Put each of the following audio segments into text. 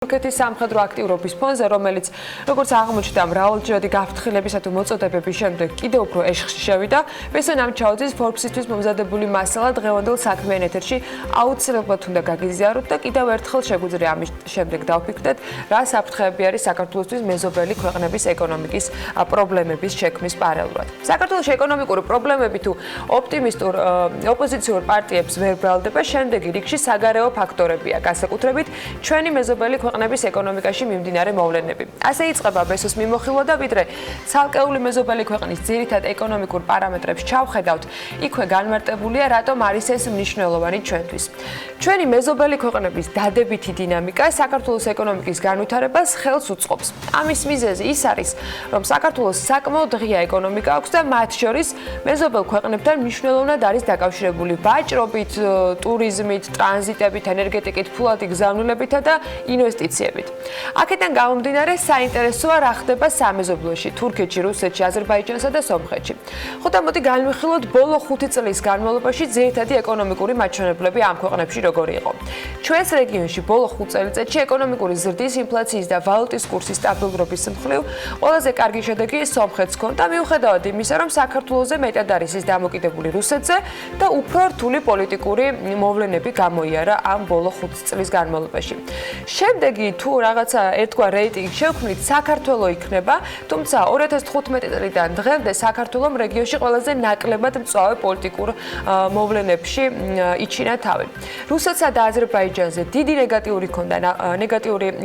თურქეთის სამხედრო აქტიურობის ფონზე, რომელიც როგორც აღმოჩნდა, მრავალჯერადი გაფრთხილებისა თუ მოწოდებების შემდეგ კიდევ უფრო ეშხში შევიდა, ბესენამ ჩაუძის Forbes-ისთვის მომზადებული მასალა დღევანდელ საქმიან ეთერში აუცილებლად უნდა გაგიზიაროთ და კიდევ ერთხელ შეგვიძლია ამის შემდეგ დავფიქრდეთ, რა საფრთხეები არის საქართველოსთვის მეზობელი ქვეყნების ეკონომიკის პრობლემების შექმნის პარალელურად. საქართველოს ეკონომიკური პრობლემები თუ ოპტიმისტურ ოპოზიციურ პარტიებს ვერ ბრალდება, შემდეგი რიგში საგარეო ფაქტორებია, განსაკუთრებით ჩვენი მეზობელი ქვეყნების ეკონომიკაში მიმდინარე მოვლენები. ასე იწყება ბესოს მიმოხილვა და ვიდრე ცალკეული მეზობელი ქვეყნის ძირითად ეკონომიკურ პარამეტრებს ჩავხედავთ, იქვე განმარტებულია, რატომ არის ეს მნიშვნელოვანი ჩვენთვის. ჩვენი მეზობელი ქვეყნების დადებითი დინამიკა საქართველოს ეკონომიკის განვითარებას ხელს უწყობს. ამის მიზეზი ის არის, რომ საქართველოს საკმაოდ ღია ეკონომიკა აქვს და მათ შორის მეზობელ ქვეყნებთან მნიშვნელოვნად არის დაკავშირებული ვაჭრობით, ტურიზმით, ტრანზიტებით, ენერგეტიკით, ფულადი გზავნილებითა და ინვესტიციებით. აქედან გამომდინარე, საინტერესოა რა ხდება სამეზობლოში, თურქეთში, რუსეთში, აზერბაიჯანსა და სომხეთში. ხო და მოდი განვიხილოთ ბოლო 5 წლის განმავლობაში ძირითადი ეკონომიკური მაჩვენებლები ამ ქვეყნებში როგორი იყო. ჩვენს რეგიონში ბოლო 5 წელიწადში ეკონომიკური ზრდის, ინფლაციის და ვალუტის კურსის სტაბილურობის მხრივ ყველაზე კარგი შედეგი სომხეთს ჰქონდა, მიუხედავად იმისა, რომ საქართველოზე მეტად არის ის დამოკიდებული რუსეთზე და უფრო რთული პოლიტიკური მოვლენები გამოიარა ამ ბოლო 5 წლის განმავლობაში. შემდეგი თუ რაღაცა ერთგვარ რეიტინგ შევქმნით, საქართველოს იქნება, თუმცა 2015 წლიდან დღემდე საქართველოს რეგიონში ყველაზე ნაკლებად მწვავე პოლიტიკურ მოვლენებში იჩინა თავი. რუსეთსა და აზერბაიჯანზე დიდი ნეგატიური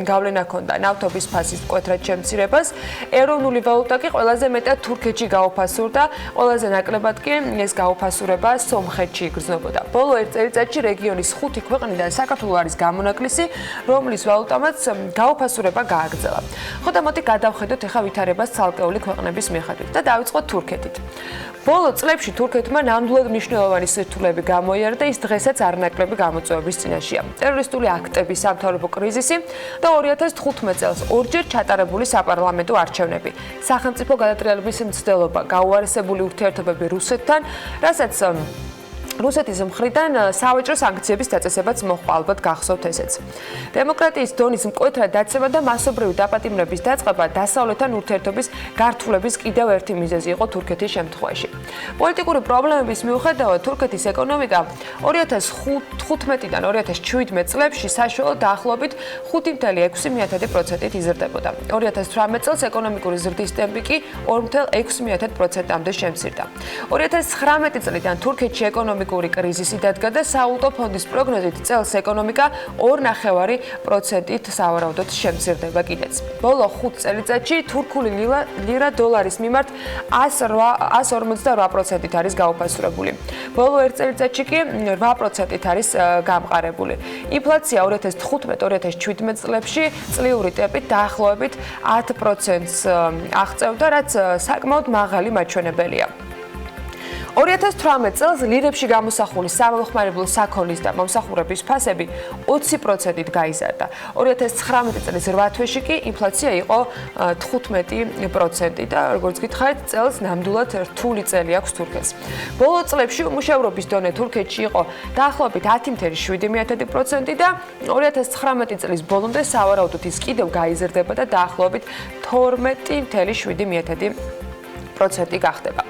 გავლენა ჰქონდა ნავთობის ფასის მკვეთრად შემცირებას, ეროვნული ვალუტა კი ყველაზე მეტად თურქეთში გაუფასურდა, ყველაზე ნაკლებად კი ეს გაუფასურება სომხეთში იგრძნობოდა. ბოლო 1 წელიწადში რეგიონის 5 ქვეყნიდან საქართველოს არის გამონაკლისი, რომლის ვალუტამაც გაუფასურება გააგრძელა. ხო და მოდი გადავხედოთ ახლა ვითარებას ცალკეული ქვეყნების მიხედვით და დავიწყოთ თურქეთით. ბოლო წლებში თურქეთმა ნამდვილად მნიშვნელოვანი სირთულეები გამოიარა და ის დღესაც არნაკლები გამოწვევების წინაშეა. ტერორისტული აქტები, სამთავრობო კრიზისი და 2015 წელს ორჯერ ჩატარებული საპარლამენტო არჩევნები, სახელმწიფო გადატრიალების მცდელობა, გაუარესებული ურთიერთობები რუსეთთან, რასაც რუსეთის მხრიდან სავაჭრო სანქციების დაწესებაც მოჰყვა, ალბათ გახსოვთ ესეც. დემოკრატიის დონის მკვეთრად დაცემა და მასობრივი დაპატიმრების დაწყება დასავლეთთან ურთიერთობის გართულების კიდევ ერთი მიზეზი იყო თურქეთის შემთხვევაში. პოლიტიკური პრობლემების მიუხედავად თურქეთის ეკონომიკა 2015-დან 2017 წლებში საშუალოდ დაახლოებით 5.6%-ით იზრდებოდა. 2018 წელს ეკონომიკური ზრდის ტემპი კი 4.6%-მდე შემცირდა. 2019 წლიდან თურქეთში ეკონომიკური კრიზისი დადგა და სავალუტო ფონდის პროგნოზით წელს ეკონომიკა 2.5%-ით სავარაუდოდ შემცირდება კიდეც. ბოლო 5 წელიწადში თურქული ლირა დოლარის მიმართ 148%-ით არის გაუფასურებული. ბოლო 1 წელიწადში კი 8%-ით არის გამყარებული. ინფლაცია 2015-2017 წლებში წლიური ტემპით დაახლოებით 10%-ს აღწევდა, რაც საკმაოდ მაღალი მაჩვენებელია. 2018 წელს ლირებში გამოსახული სამომხმარებლო საქონლის და მომსახურების ფასები 20%-ით გაიზარდა. 2019 წლის 8 თვეში კი ინფლაცია იყო 15% და როგორც გითხარით, წელს ნამდვილად რთული წელი აქვს თურქეთს. ბოლო წლებში უმუშევრობის დონე თურქეთში იყო დაახლოებით 10.7% და 2019 წლის ბოლომდე სავარაუდოდ ის კიდევ გაიზრდება და დაახლოებით 12.7% გახდება.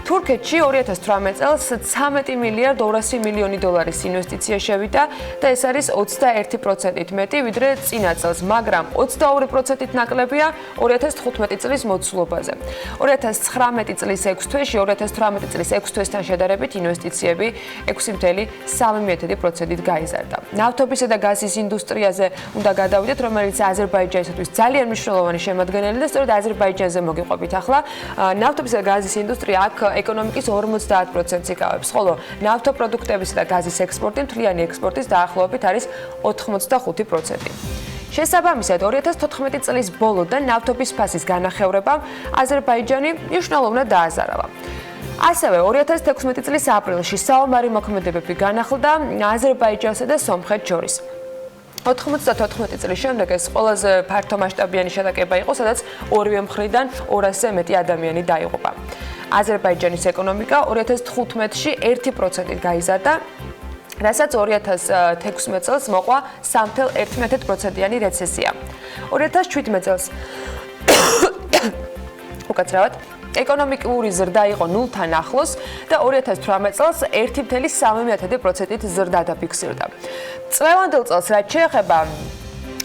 თურქეთში 2018 წელს 13 მილიარდ 200 მილიონი დოლარის ინვესტიცია შევიდა და ეს არის 21%-ით მეტი ვიდრე წინა წელს, მაგრამ 22%-ით ნაკლებია 2015 წლის მოცულობაზე. 2019 წლის 6 თვეში 2018 წლის 6 თვესთან შედარებით ინვესტიციები 6.3%-ით გაიზარდა. ნავთობისა და გაზის ინდუსტრიაზე უნდა გადავიდეთ, რომელიც აზერბაიჯანისთვის ძალიან მნიშვნელოვანი შემადგენელი და სწორედ აზერბაიჯანზე მოგიყვებით ახლა. ნავთობისა და გაზის ინდუსტრია აქ ეკონომიკის 50%-ს იკავებს, ხოლო ნავთობპროდუქტების და გაზის ექსპორტი მთლიანი ექსპორტის დაახლოებით არის 85%. შესაბამისად, 2014 წლის ბოლოდან ნავთობის ფასის განახევრებამ აზერბაიჯანი მნიშვნელოვნად დააზარალა. ასევე 2016 წლის აპრილში საომარი მოქმედებები განახლდა აზერბაიჯანსა და სომხეთს შორის. 94 წლის შემდეგ ეს ყველაზე ფართომასშტაბიანი შეტაკება იყო, სადაც ორივე მხრიდან 200-ზე მეტი ადამიანი დაიღუპა. აზერბაიჯანის ეკონომიკა 2015-ში 1%-ით გაიზარდა რასაც 2016 წელს მოყვა 3.1%-იანი რეცესია. 2017 წელს უკაცრავად ეკონომიკური ზრდა იყო 0-თან ახლოს და 2018 წელს 1.3%-ით ზრდა დაფიქსირდა. წლევანდელ წელს რაც შეეხება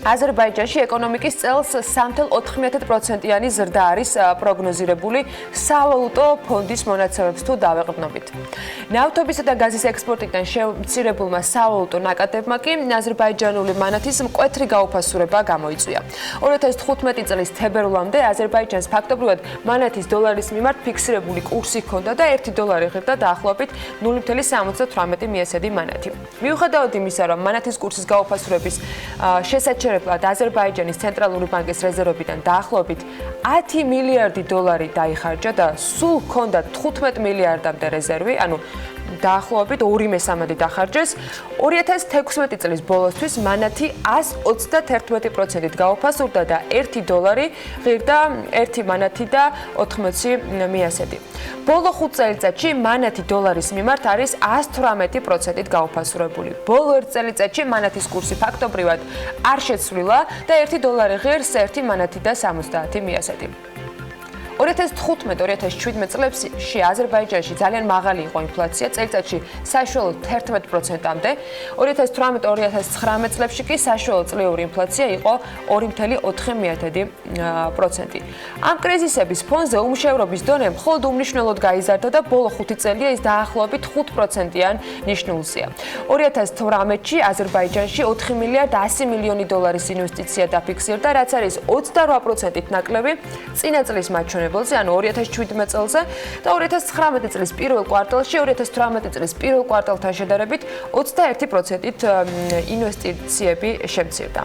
აზერბაიჯანში ეკონომიკის წელს 3.4%-იანი ზრდა არის პროგნოზირებული სავალუტო ფონდის მონაცემებს თუ დავეყრდნობით. ნავთობისა და გაზის ექსპორტიდან შემცირებულმა სავალუტო ნაკადებმა კი აზერბაიჯანული მანათის მკვეთრი გაუფასურება გამოიწვია. 2015 წლის თებერვლამდე აზერბაიჯანს ფაქტობრივად მანათის დოლარის მიმართ ფიქსირებული კურსი ჰქონდა და 1 დოლარი ღირდა დაახლოებით 0.78 მიესედი მანათი. მიუხედავად იმისა, რომ მანათის კურსის გაუფასურების შესაჩერებლად აზერბაიჯანის ცენტრალური ბანკის რეზერვებიდან დაახლოებით 10 მილიარდი დოლარი დაიხარჯა და სულ ჰქონდა 15 მილიარდამდე რეზერვი, ანუ დაახლოებით 2/3 დახარჯეს. 2016 წლის ბოლოსთვის მანათი 131%-ით გაუფასურდა და 1 დოლარი ღირდა 1 მანათი და 80 მიასედი. ბოლო 5 წელიწადში მანათი დოლარის მიმართ არის 118%-ით გაუფასურებული. ბოლო 1 წელიწადში მანათის კურსი ფაქტობრივად არ შეცვლილა და 1 დოლარი ღირს 1 მანათი და 70 მიასედი. 2015-2017 წლებში აზერბაიჯანში ძალიან მაღალი იყო ინფლაცია, წელიწადში საშუალოდ 11%-მდე. 2018-2019 წლებში კი საშუალო წლიური ინფლაცია იყო 2.4%. ამ კრიზისების ფონზე უმუშევრობის დონე მხოლოდ უმნიშვნელოდ გაიზარდა და ბოლო 5 წელია ის დაახლოებით 5%-იან ნიშნულზეა. 2018-ში აზერბაიჯანში 4 მილიარდ 100 მილიონი დოლარის ინვესტიცია დაფიქსირდა, რაც არის 28%-ით ნაკლები წინა წლის მაჩვენებელზე, ანუ 2017 წელზე და 2019 წლის პირველ კვარტალში 2018 წლის პირველ კვარტალთან შედარებით 21%-ით ინვესტიციები შემცირდა.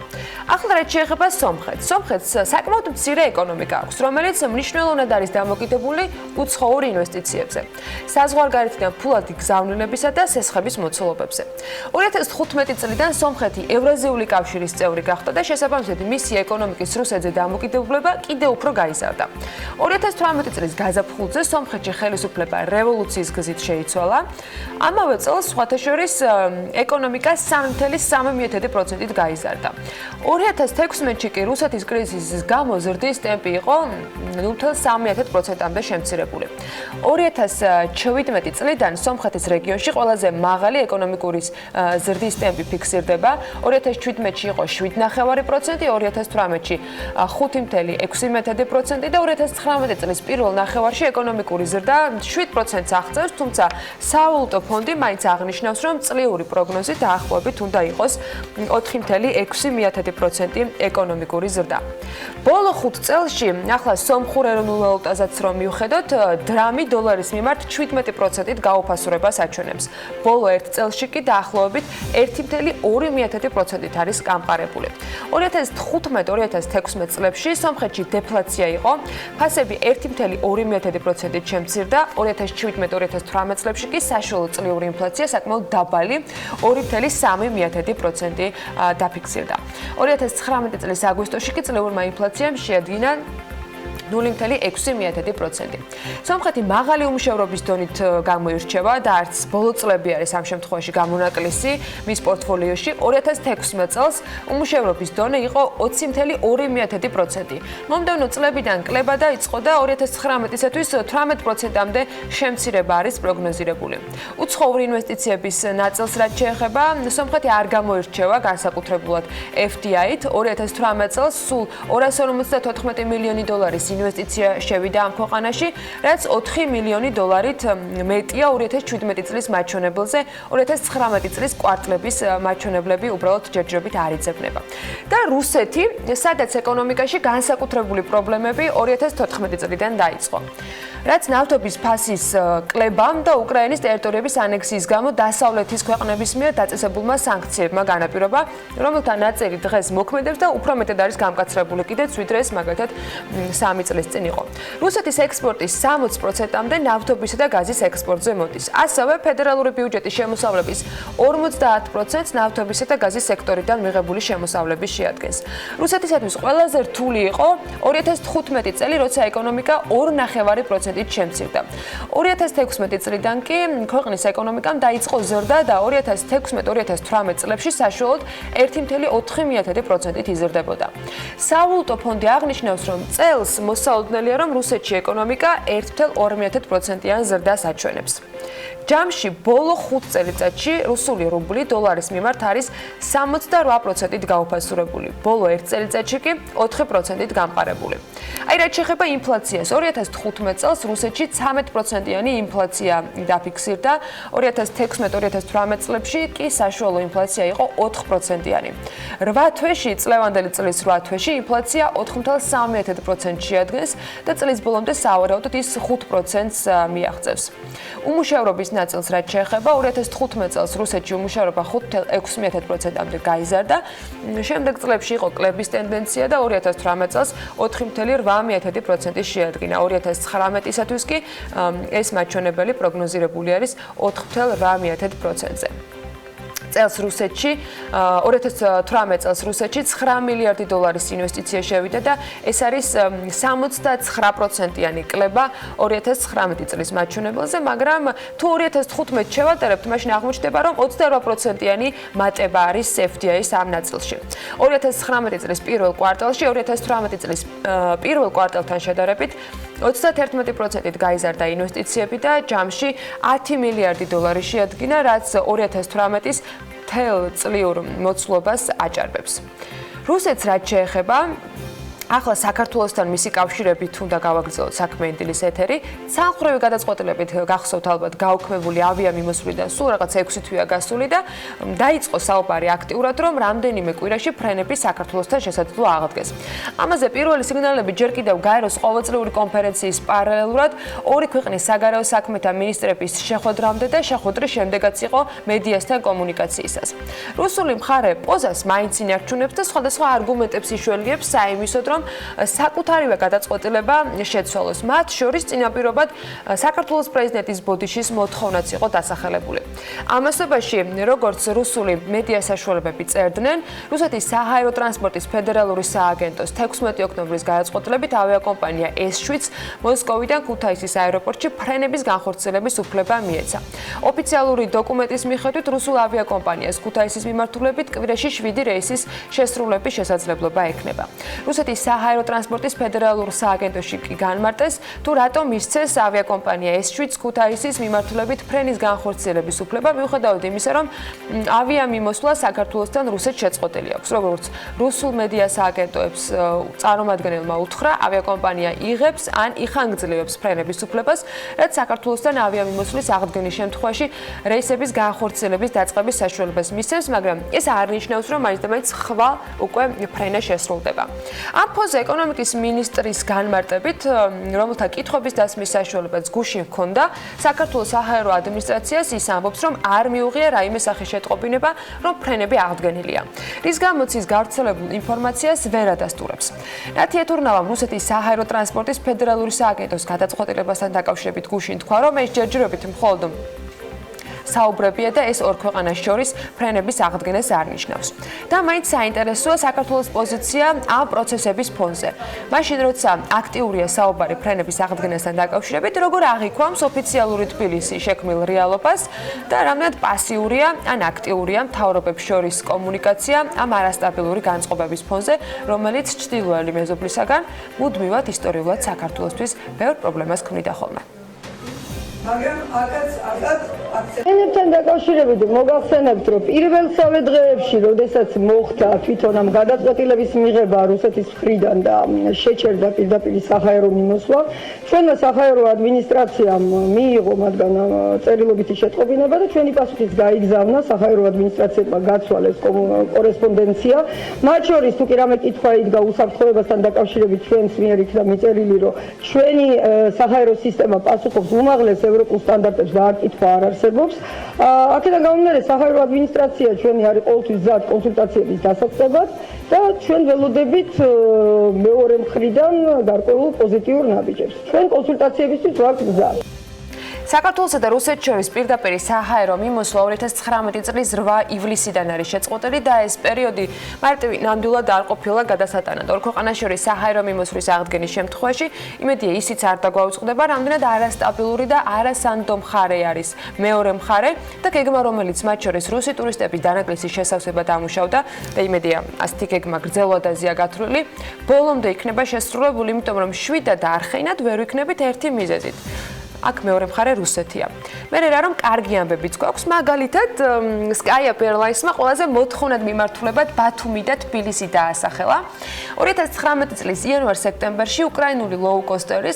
ახლა რაც შეეხება სომხეთს. სომხეთს საკმაოდ მცირე ეკონომიკა აქვს, რომელიც მნიშვნელოვნად არის დამოკიდებული უცხოურ ინვესტიციებზე, საზღვარგარეთიდან ფულადი გზავნილებისა და სესხების მოცულობებზე. 2015 წლიდან სომხეთი ევრაზიული კავშირის წევრი გახდა და შესაბამისად მისი ეკონომიკის რუსეთზე დამოკიდებულება კიდევ უფრო გაიზარდა. 2018 წლის გაზაფხულზე სომხეთში ხელისუფლება რევოლუციის გზით შეიცვალა. ამავე წელს სხვათა შორის ეკონომიკა 3.3%-ით გაიზარდა. 2016-ში კი რუსეთის კრიზისის გამო ზრდის ტემპი იყო 0.3%-მდე შემცირებული. 2017 წლიდან სომხეთის რეგიონში ყველაზე მაღალი ეკონომიკური ზრდის ტემპი ფიქსირდება. 2017-ში იყო 7.9%, 2018-ში 5.6% და 2019 წლის პირველ ნახევარში ეკონომიკური ზრდა 7%-ს აღწევს, თუმცა სავალუტო ფონდი მაინც აღნიშნავს, რომ წლიური პროგნოზი დაახლოებით უნდა იყოს 4.6% ეკონომიკური ზრდა. ბოლო 5 წელში, ახლა სომხურ ეროვნულ ვალუტაზეც რომ მივხედოთ, დრამი დოლარის მიმართ 17%-ით გაუფასურებას აჩვენებს. ბოლო 1 წელში კი დაახლოებით 1.2%-ით არის გამყარებული. 2015-2016 წლებში სომხეთში დეფლაცია იყო, ფასები 1.2%-ით შემცირდა, 2017-2018 წლებში კი საშუალო წლიური ინფლაცია საკმაოდ დაბალი 2.3% დაფიქსირდა. 2019 წლის აგვისტოში კი წლიურმა ინფლაციამ შეადგინა 0.6%. სომხეთი მაღალი უმუშევრობის დონით გამოირჩევა და არც ბოლო წლები არის ამ შემთხვევაში გამონაკლისი მის პორტფოლიოში. 2016 წელს უმუშევრობის დონე იყო 20.2%. მომდევნო წლებიდან კლება დაიწყო და 2019-ისათვის 18%-მდე შემცირება არის პროგნოზირებული. უცხოური ინვესტიციების ნაწილს რაც შეეხება, სომხეთი არ გამოირჩევა განსაკუთრებულად FDI-ით. 2018 წელს სულ 254 მილიონი დოლარის ინვესტიცია შევიდა ამ ქვეყანაში, რაც 4 მილიონი დოლარით მეტია 2017 წლის მაჩვენებელზე. 2019 წლის კვარტლების მაჩვენებლები უბრალოდ ჯერჯერობით არ იძებნება. და რუსეთი, სადაც ეკონომიკაში განსაკუთრებული პრობლემები 2014 წლიდან დაიწყო. რაც ნავთობის ფასის კლებამ და უკრაინის ტერიტორიების ანექსიის გამო დასავლეთის ქვეყნების მიერ დაწესებულმა სანქციებმა განაპირობა, რომელთა ნაწილი დღეს მოქმედებს და უფრო მეტად არის გამკაცრებული კიდეც, ვიდრე ეს მაგალითად 3 წლის წინ იყო. რუსეთის ექსპორტის 60%-მდე ნავთობისა და გაზის ექსპორტზე მოდის. ასევე ფედერალური ბიუჯეტის შემოსავლების 50%-ს ნავთობისა და გაზის სექტორიდან მიღებული შემოსავლები შეადგენს. რუსეთისათვის ყველაზე რთული იყო 2015 წელი, როცა ეკონომიკა 2.5% 10%-ით შემცირდა. 2016 წლიდან კი ქვეყნის ეკონომიკამ დაიწყო ზრდა და 2016-2018 წლებში საშუალოდ 1,4%-ით იზრდებოდა. სავალუტო ფონდი აღნიშნავს, რომ წელს მოსალოდნელია, რომ რუსეთში ეკონომიკა 1,2%-იან ზრდას აჩვენებს. ჯამში ბოლო 5 წელიწადში რუსული რუბლი დოლარის მიმართ არის 68%-ით გაუფასურებული, ბოლო 1 წელიწადში კი 4%-ით გამყარებული. აი რაც შეეხება ინფლაციას, 2015 წელს რუსეთში 13%-იანი ინფლაცია დაფიქსირდა, 2016-2018 წლებში კი საშუალო ინფლაცია იყო 4%-იანი. 8 თვეში, წლევანდელი წლის 8 თვეში ინფლაცია 4,3%-ს შეადგენს და წლის ბოლომდე სავარაუდოდ ის 5%-ს მიაღწევს. უმუშევრობის ნაწილს რაც შეეხება, 2015 წელს რუსეთში უმუშევრობა 5,6%-მდე გაიზარდა, შემდეგ წლებში იყო კლების ტენდენცია და 2018 წელს 4,8%-ი შეადგინა. 2019-ისათვის კი ეს მაჩვენებელი პროგნოზირებული არის 4,8%-ზე. წელს რუსეთში 2018 წელს რუსეთში 9 მილიარდი დოლარის ინვესტიცია შევიდა და ეს არის 69%-იანი კლება 2019 წლის მაჩვენებელზე, მაგრამ თუ 2015 შევატარებთ, მაშინ აღმოჩნდება, რომ 28%-იანი მატება არის FDI-ის ამ ნაწილში. 2019 წლის პირველ კვარტალში 2018 წლის პირველ კვარტალთან შედარებით 31%-ით გაიზარდა ინვესტიციები და ჯამში 10 მილიარდი დოლარი შეადგინა, რაც 2018-ის მთელ წლიურ მოცულობას აჭარბებს. რუსეთს რაც შეეხება, ახლა საქართველოსთან მისი კავშირებით უნდა გავაგრძელოთ საქმე ინდილის ეთერი. სამხრივი გადაწყვეტილებით გახსოვთ ალბათ გაუქმებული ავიამიმოსვლიდან სულ რაღაც 6 თვეა გასული და დაიწყო საუბარი აქტიურად, რომ რამდენიმე კვირაში ფრენები საქართველოსთან შესაძლო აღდგეს. ამაზე პირველი სიგნალები ჯერ კიდევ გაეროს ყოველწლიური კონფერენციის პარალელურად ორი ქვეყნის საგარეო საქმეთა მინისტრების შეხვედრამდე და შეხვედრის შემდეგაც იყო მედიასთან კომუნიკაციისას. რუსული მხარე პოზას მაინც ინარჩუნებს და სხვადასხვა არგუმენტებს იშველიებს საიმისოდ, რომ საკუთარივე გადაწყვეტილება შეცვალოს. მათ შორის წინაპირობად საქართველოს პრეზიდენტის ბოდიშის მოთხოვნაც იყო დასახელებული. ამასობაში, როგორც რუსული მედია საშუალებები წერდნენ, რუსეთის საჰაერო ტრანსპორტის ფედერალური სააგენტოს 16 ოქტომბრის გადაწყვეტილებით ავიაკომპანია S7 მოსკოვიდან ქუთაისის აეროპორტში ფრენების განხორციელების უფლება მიეცა. ოფიციალური დოკუმენტის მიხედვით რუსულ ავიაკომპანიას ქუთაისის მიმართულებით კვირაში 7 რეისის შესრულების შესაძლებლობა ექნება. რუსეთის საჰაერო ტრანსპორტის ფედერალურ სააგენტოში კი განმარტეს, თუ რატომ მისცეს ავიაკომპანია S7 ქუთაისის მიმართულებით ფრენის განხორციელების უფლება, მიუხედავად იმისა, რომ ავიამიმოსვლა საქართველოსთან რუსეთს შეწყვეტილი აქვს. როგორც რუსულ მედია სააგენტოებს წარმომადგენელმა უთხრა, ავიაკომპანია იღებს ან იხანგრძლივებს ფრენების უფლებას, რაც საქართველოსთან ავიამიმოსვლის აღდგენის შემთხვევაში რეისების განხორციელების დაწყების საშუალებას მისცემს, მაგრამ ეს არ ნიშნავს, რომ მაინც ხვალ უკვე ფრენა შესრულდება. ამ ფონზე ეკონომიკის მინისტრის განმარტებით, რომელთა კითხვების დასმის საშუალებაც გუშინ ჰქონდა, საქართველოს საჰაერო ადმინისტრაციას ის ამბობს, რომ არ მიუღია რაიმე სახის შეტყობინება, რომ ფრენები აღდგენილია. რის გამოც ის გავრცელებულ ინფორმაციას ვერ ადასტურებს. ნათი ეთურნავამ რუსეთის საჰაერო ტრანსპორტის ფედერალური სააგენტოს გადაწყვეტილებასთან დაკავშირებით გუშინ თქვა, რომ ეს ჯერჯერობით მხოლოდ საუბრებია და ეს ორ ქვეყანას შორის ფრენების აღდგენას არ ნიშნავს. და მაინც საინტერესოა საქართველოს პოზიცია ამ პროცესების ფონზე. მაშინ როცა აქტიურია საუბარი ფრენების აღდგენასთან დაკავშირებით, როგორ აღიქვამს ოფიციალური თბილისი შექმნილ რეალობას და რამდენად პასიურია ან აქტიურია მთავრობებს შორის კომუნიკაცია ამ არასტაბილური განწყობების ფონზე, რომელიც ჩრდილოელი მეზობლისაგან მუდმივად ისტორიულად საქართველოსთვის ბევრ პრობლემას ქმნიდა ხოლმე. მაგრამ აქაც ენებთან დაკავშირებით მოგახსენებთ, რომ პირველსავე დღეებში, როდესაც მოხდა თვითონ ამ გადაწყვეტილების მიღება რუსეთის მხრიდან და შეჩერდა პირდაპირ საჰაერო მიმოსვლა, ჩვენმა საჰაერო ადმინისტრაციამ მიიღო მათგან წერილობითი შეტყობინება და ჩვენი პასუხიც გაიგზავნა საჰაერო ადმინისტრაციებმა გაცვალეს კორესპონდენცია. მათ შორის თუ კი რამე კითხვა იდგა უსაფრთხოებასთან დაკავშირებით ჩვენს მიერ იქნა მიწერილი, რომ ჩვენი საჰაერო სისტემა პასუხობს უმაღლეს ევროპულ სტანდარტებს და არ კითხვა არ არსებობს. აქედან გამომდინარე, საჰაერო ადმინისტრაცია ჩვენი არის ყოველთვის მზად კონსულტაციების დასაწყებად და ჩვენ ველოდებით მეორე მხრიდან გარკვეულ პოზიტიურ ნაბიჯებს. ჩვენ კონსულტაციებისთვის ვართ მზად. საქართველოსა და რუსეთს შორის პირდაპირი საჰაერო მიმოსვლა 2019 წლის 8 ივლისიდან არის შეწყვეტილი და ეს პერიოდი მარტივი ნამდვილად არ ყოფილა გადასატანად. ორ ქვეყანას შორის საჰაერო მიმოსვლის აღდგენის შემთხვევაში იმედია ისიც არ დაგვაუწყდება, რამდენად არასტაბილური და არასანდო მხარე არის მეორე მხარე და გეგმა, რომელიც მათ შორის რუსი ტურისტების დანაკლისის შესავსებად ამუშავდა და იმედია ასეთი გეგმა გრძელვადაზეა გათვლილი, ბოლომდე იქნება შესრულებული, იმიტომ რომ შვიდად და არხეინად ვერ ვიქნებით ერთი მიზეზით. აქ მეორე მხარე რუსეთია. მე რა რომ კარგი ამბებიც გვაქვს, მაგალითად Skype Airlines-მა ყველაზე მოთხოვნად მიმართულებად ბათუმი და თბილისი დაასახელა. 2019 წლის იანვარ-სექტემბერში უკრაინული low-coaster-ი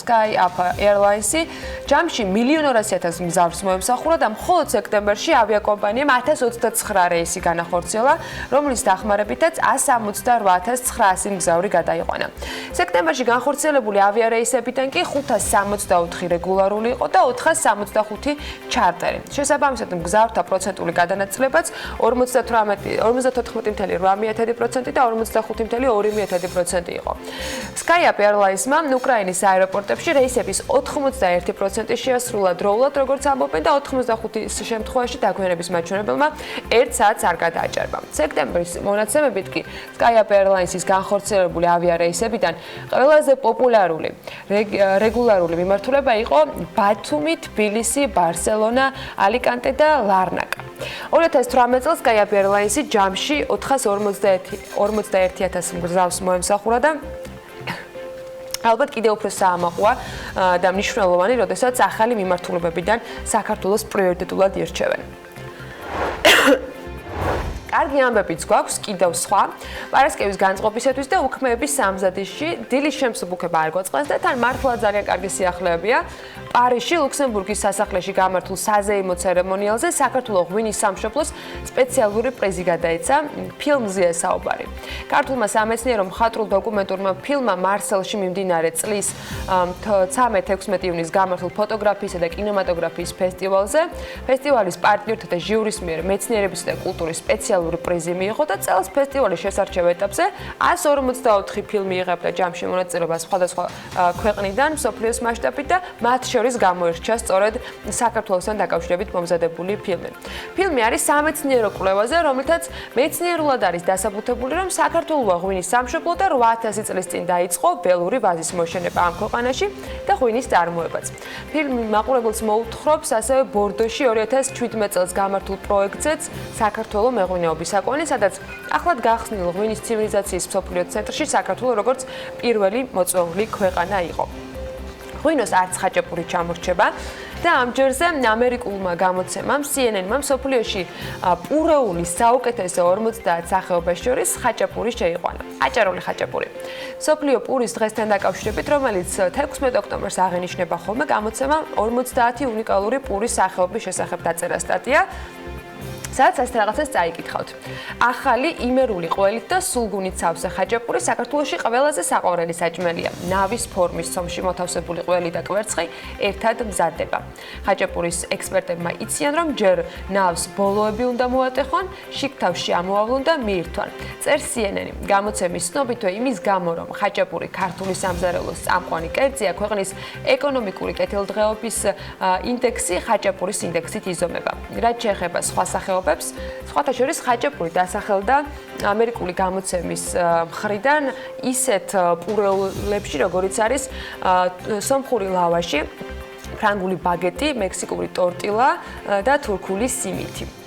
Skype Airlines-ი ჯამში 1,200,000 მგზავრს მოემსახურა და მხოლოდ სექტემბერში ავიაკომპანიამ 1029 რეისი განახორციელა, რომლის დახმარებითაც 168,900 მგზავრი გადაიყვანა. სექტემბერში განხორციელებული ავიარეისებიდან კი 564 რეგულარული იყო და 465 ჩარტერი. შესაბამისად, მგზავრთა პროცენტული გადანაწილებაც 54,8% და 45,2% იყო. Skype Airlines-მა უკრაინის აეროპორტებში რეისების 81% შეასრულა დროულად, როგორც ამბობენ და 85 შემთხვევაში დაგვიანების მაჩვენებელმა 1 საათს არ გადააჭარბა. სექტემბრის მონაცემებით კი Skype Airlines-ის განხორციელებული ავიარეისებიდან ყველაზე პოპულარული რეგულარული მიმართულება იყო ბათუმი, თბილისი, ბარსელონა, ალიკანტე და ლარნაკა. 2018 წელს Skype Airlines-ი ჯამში 451,000 მგზავრს მოემსახურა და ალბათ კიდევ უფრო საამაყოა და მნიშვნელოვანი, როდესაც ახალი მიმართულებებიდან საქართველოს პრიორიტეტულად ირჩევენ. კარგი ამბებიც გვაქვს კიდევ სხვა. პარასკევის განწყობისათვის და უქმეების სამზადისში დილის შემსუბუქება არ გვაწყდეს და თან მართლა ძალიან კარგი სიახლეებია. პარიზში ლუქსემბურგის სასახლეში გამართულ საზეიმო ცერემონიალზე საქართველოს ღვინის სამშობლოს სპეციალური პრიზი გადაეცა. ფილმზეა საუბარი. ქართულმა სამეცნიერო მხატვრულ დოკუმენტურმა ფილმმა მარსელში მიმდინარე წლის 13-16 ივნისს გამართულ ფოტოგრაფიისა და კინემატოგრაფიის ფესტივალზე ფესტივალის პარტნიორთა და ჟიურის მიერ მეცნიერებისა და კულტურის სპეციალური პრიზი მიიღო და წელს ფესტივალის შესარჩევ ეტაპზე 144 ფილმი იღებდა ჯამში მონაწილეობას სხვადასხვა ქვეყნიდან მსოფლიოს მასშტაბით და მათ შორის გამოირჩა სწორედ საქართველოსთან დაკავშირებით მომზადებული ფილმი. ფილმი არის სამეცნიერო კვლევაზე, რომელთაც მეცნიერულად არის დასაბუთებული, რომ საქართველოა ღვინის სამშობლო და 8000 წლის წინ დაიწყო ველური ვაზის მოშენება ამ ქვეყანაში და ღვინის წარმოებაც. ფილმი მაყურებელს მოუთხრობს ასევე ბორდოში 2017 წელს გამართულ პროექტზეც საქართველოს მეღვინეობის საკონი, სადაც ახლად გახსნილ ღვინის ცივილიზაციის მსოფლიო ცენტრში საქართველოს როგორც პირველი მოწვეული ქვეყანა იყო. ღვინოს არც ხაჭაპური ჩამორჩება და ამჯერზე ამერიკულმა გამოცემამ CNN-მა მსოფლიოში პურეული საუკეთესო 50 სახეობას შორის ხაჭაპური შეიყვანა. აჭარული ხაჭაპური. მსოფლიო პურის დღესთან დაკავშირებით, რომელიც 16 ოქტომბერს აღენიშნება ხოლმე, გამოცემამ 50 უნიკალური პურის სახეობის შესახებ დაწერა სტატია. სადაც ასე რაღაცას წაიკითხავთ. ახალი იმერული ყველით და სულგუნით სავსე ხაჭაპური საქართველოში ყველაზე საყვარელი საჭმელია. ნავის ფორმის ცომში მოთავსებული ყველი და კვერცხი ერთად მზადდება. ხაჭაპურის ექსპერტებმა იციან, რომ ჯერ ნავს ბოლოები უნდა მოატეხონ, შიგთავში ამოავლონ და მიირთვან. წერს CNN. გამოცემის ცნობითვე იმის გამო, რომ ხაჭაპური ქართული სამზარეულოს წამყვანი კერძია, ქვეყნის ეკონომიკური კეთილდღეობის ინდექსი ხაჭაპურის ინდექსით იზომება. რაც შეეხება სხვა სახეობებს, სხვათა შორის ხაჭაპური დასახელდა ამერიკული გამოცემის მხრიდან ისეთ პურეულებში, როგორიც არის სომხური ლავაში, ფრანგული ბაგეტი, მექსიკური ტორტილა და თურქული სიმითი.